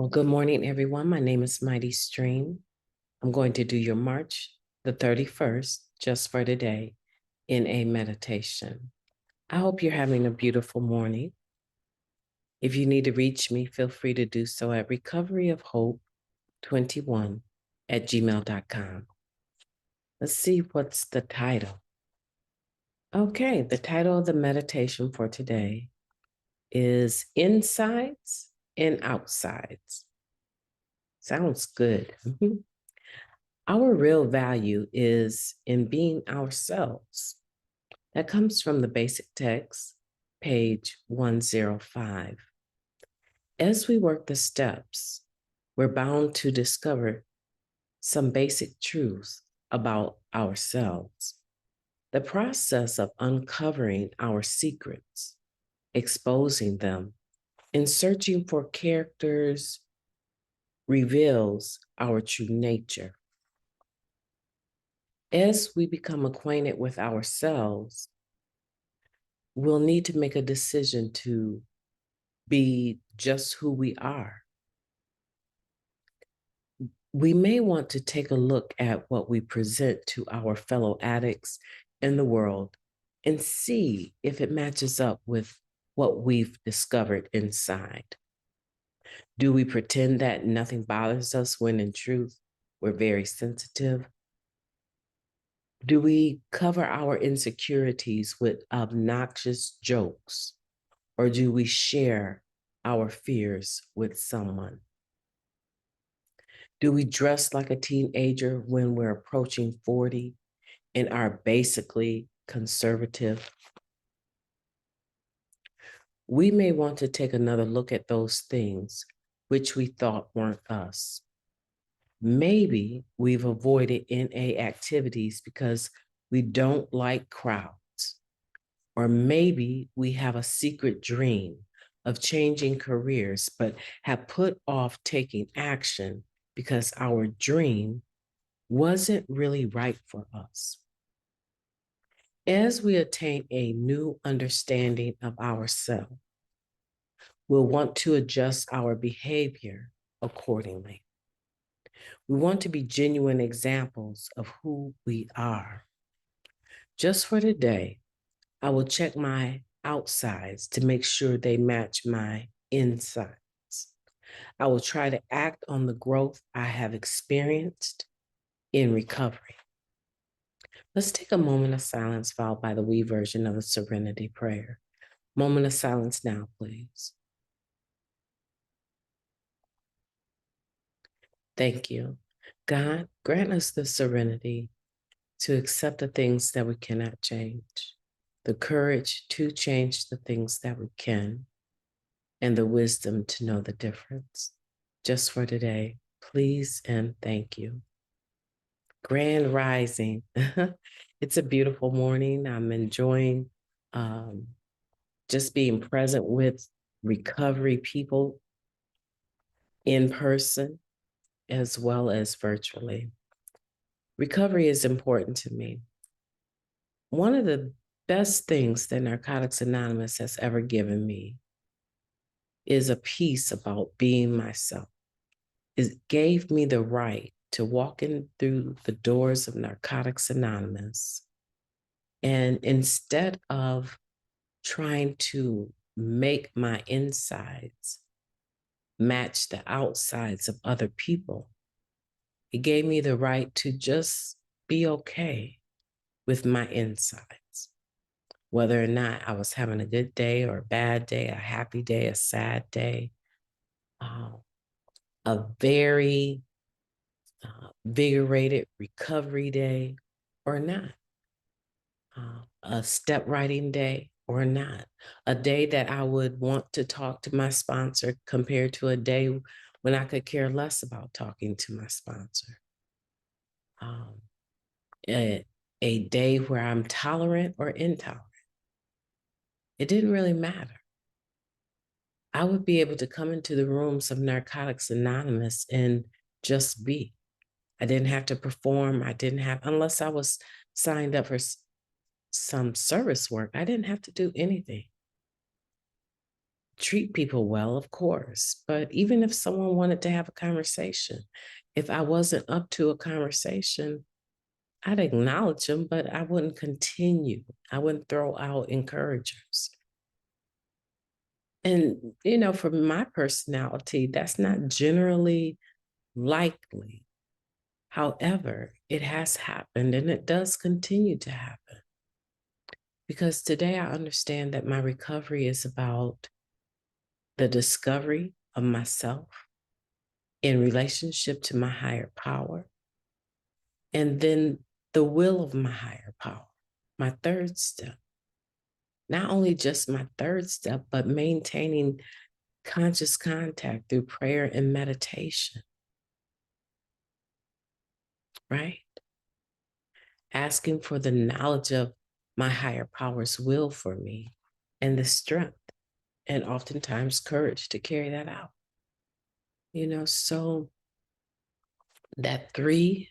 Well, good morning, everyone. My name is MightyStream. I'm going to do your March the 31st, just for today, in a meditation. I hope you're having a beautiful morning. If you need to reach me, feel free to do so at recoveryofhope21@gmail.com. Let's see what's the title. Okay, the title of the meditation for today is Insides and Outsides. Sounds good. Our real value is in being ourselves. That comes from the basic text, page 105. As we work the steps, we're bound to discover some basic truths about ourselves. The process of uncovering our secrets, exposing them, and searching for characters reveals our true nature. As we become acquainted with ourselves, we'll need to make a decision to be just who we are. We may want to take a look at what we present to our fellow addicts in the world and see if it matches up with what we've discovered inside. Do we pretend that nothing bothers us when in truth we're very sensitive? Do we cover our insecurities with obnoxious jokes, or do we share our fears with someone? Do we dress like a teenager when we're approaching 40 and are basically conservative? We may want to take another look at those things which we thought weren't us. Maybe we've avoided NA activities because we don't like crowds. Or maybe we have a secret dream of changing careers, but have put off taking action because our dream wasn't really right for us. As we attain a new understanding of ourselves, we'll want to adjust our behavior accordingly. We want to be genuine examples of who we are. Just for today, I will check my outsides to make sure they match my insides. I will try to act on the growth I have experienced in recovery. Let's take a moment of silence followed by the we version of a serenity prayer. Moment of silence now, please. Thank you. God, grant us the serenity to accept the things that we cannot change, the courage to change the things that we can, and the wisdom to know the difference. Just for today, please and thank you. Grand Rising. It's a beautiful morning. I'm enjoying just being present with recovery people in person as well as virtually. Recovery is important to me. One of the best things that Narcotics Anonymous has ever given me is a piece about being myself. It gave me the right to walk in through the doors of Narcotics Anonymous. And instead of trying to make my insides match the outsides of other people, it gave me the right to just be okay with my insides. Whether or not I was having a good day or a bad day, a happy day, a sad day, a very invigorated recovery day or not, a step writing day or not, a day that I would want to talk to my sponsor compared to a day when I could care less about talking to my sponsor. A day where I'm tolerant or intolerant. It didn't really matter. I would be able to come into the rooms of Narcotics Anonymous and just be. I didn't have to perform. I didn't have, unless I was signed up for some service work, I didn't have to do anything. treat people well, of course. But even if someone wanted to have a conversation, if I wasn't up to a conversation, I'd acknowledge them, but I wouldn't continue. I wouldn't throw out encouragers. And, for my personality, that's not generally likely. However, it has happened and it does continue to happen. Because today I understand that my recovery is about the discovery of myself in relationship to my higher power, and then the will of my higher power, my third step. Not only just my third step, but maintaining conscious contact through prayer and meditation, right? Asking for the knowledge of my higher power's will for me and the strength and oftentimes courage to carry that out. So that 3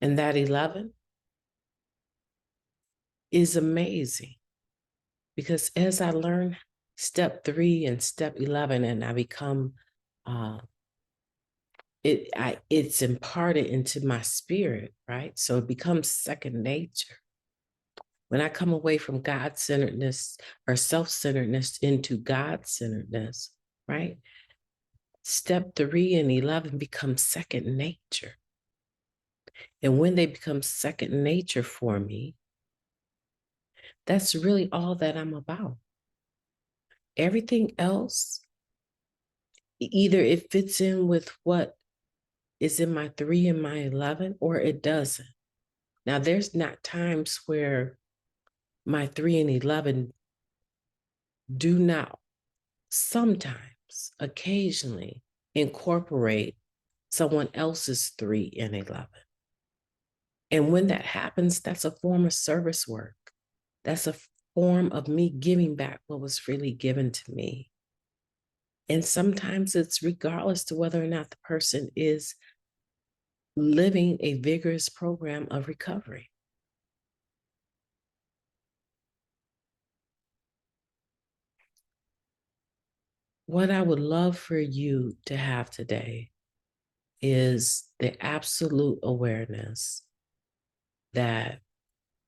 and that 11 is amazing because as I learn step 3 and step 11 and I become it's imparted into my spirit, right? So it becomes second nature. When I come away from God-centeredness or self-centeredness into God-centeredness, right? Step 3 and 11 become second nature. And when they become second nature for me, that's really all that I'm about. Everything else, either it fits in with what is in my 3 and my 11, or it doesn't. Now, there's not times where my 3 and 11 do not sometimes, occasionally incorporate someone else's 3 and 11. And when that happens, that's a form of service work. That's a form of me giving back what was freely given to me. And sometimes it's regardless to whether or not the person is living a vigorous program of recovery. What I would love for you to have today is the absolute awareness that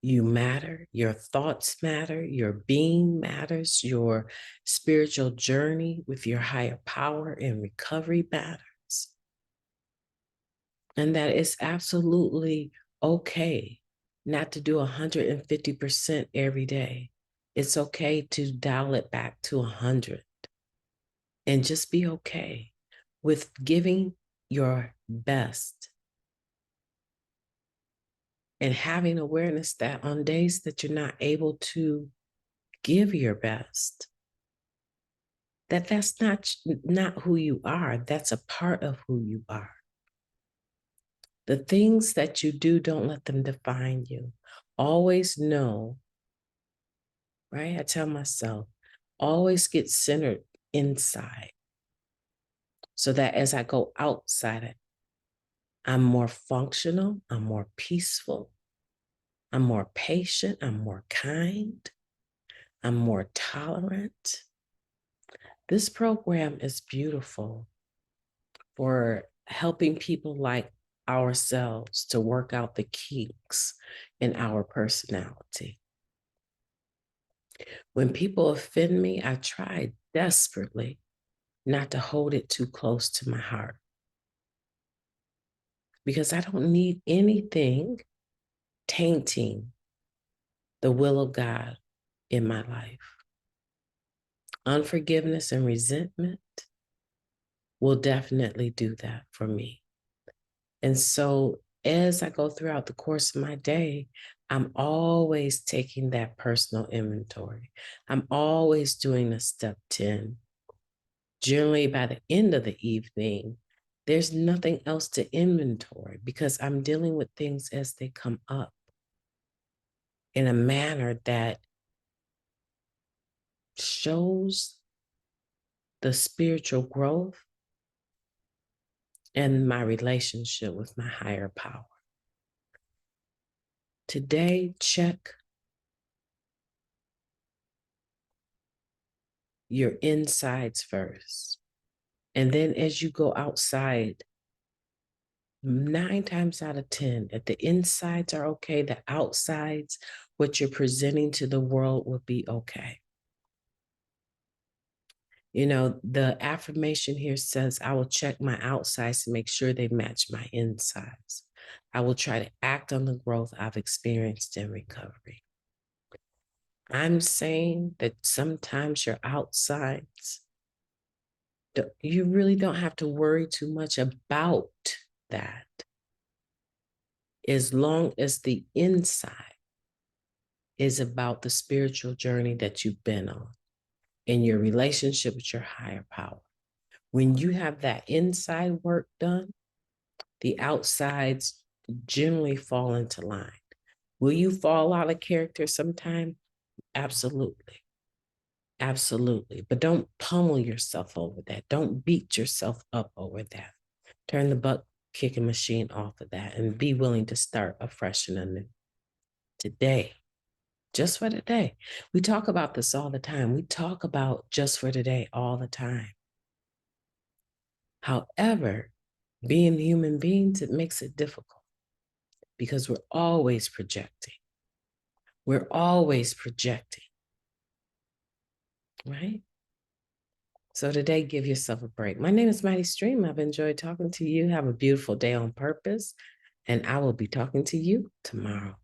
you matter, your thoughts matter, your being matters, your spiritual journey with your higher power and recovery matters. And that it's absolutely okay not to do 150% every day. It's okay to dial it back to 100 and just be okay with giving your best and having awareness that on days that you're not able to give your best, that's not who you are. That's a part of who you are. The things that you do, don't let them define you. Always know, right? I tell myself, always get centered inside so that as I go outside, I'm more functional, I'm more peaceful, I'm more patient, I'm more kind, I'm more tolerant. This program is beautiful for helping people like ourselves to work out the kinks in our personality. When people offend me, I try desperately not to hold it too close to my heart because I don't need anything tainting the will of God in my life. Unforgiveness and resentment will definitely do that for me. And so as I go throughout the course of my day, I'm always taking that personal inventory. I'm always doing a step 10. Generally, by the end of the evening, there's nothing else to inventory because I'm dealing with things as they come up in a manner that shows the spiritual growth and my relationship with my higher power. Today, check your insides first. And then as you go outside, 9 times out of 10, if the insides are okay, the outsides, what you're presenting to the world will be okay. You know, the affirmation here says, I will check my outsides to make sure they match my insides. I will try to act on the growth I've experienced in recovery. I'm saying that sometimes your outsides, you really don't have to worry too much about that, as long as the inside is about the spiritual journey that you've been on in your relationship with your higher power. When you have that inside work done, the outsides generally fall into line. Will you fall out of character sometime? Absolutely. Absolutely. But don't pummel yourself over that. Don't beat yourself up over that. Turn the butt kicking machine off of that and be willing to start afresh and anew today. Just for today. We talk about this all the time. We talk about just for today all the time. However, being human beings, it makes it difficult because we're always projecting. We're always projecting, right? So today, give yourself a break. My name is Mighty Stream. I've enjoyed talking to you. Have a beautiful day on purpose, and I will be talking to you tomorrow.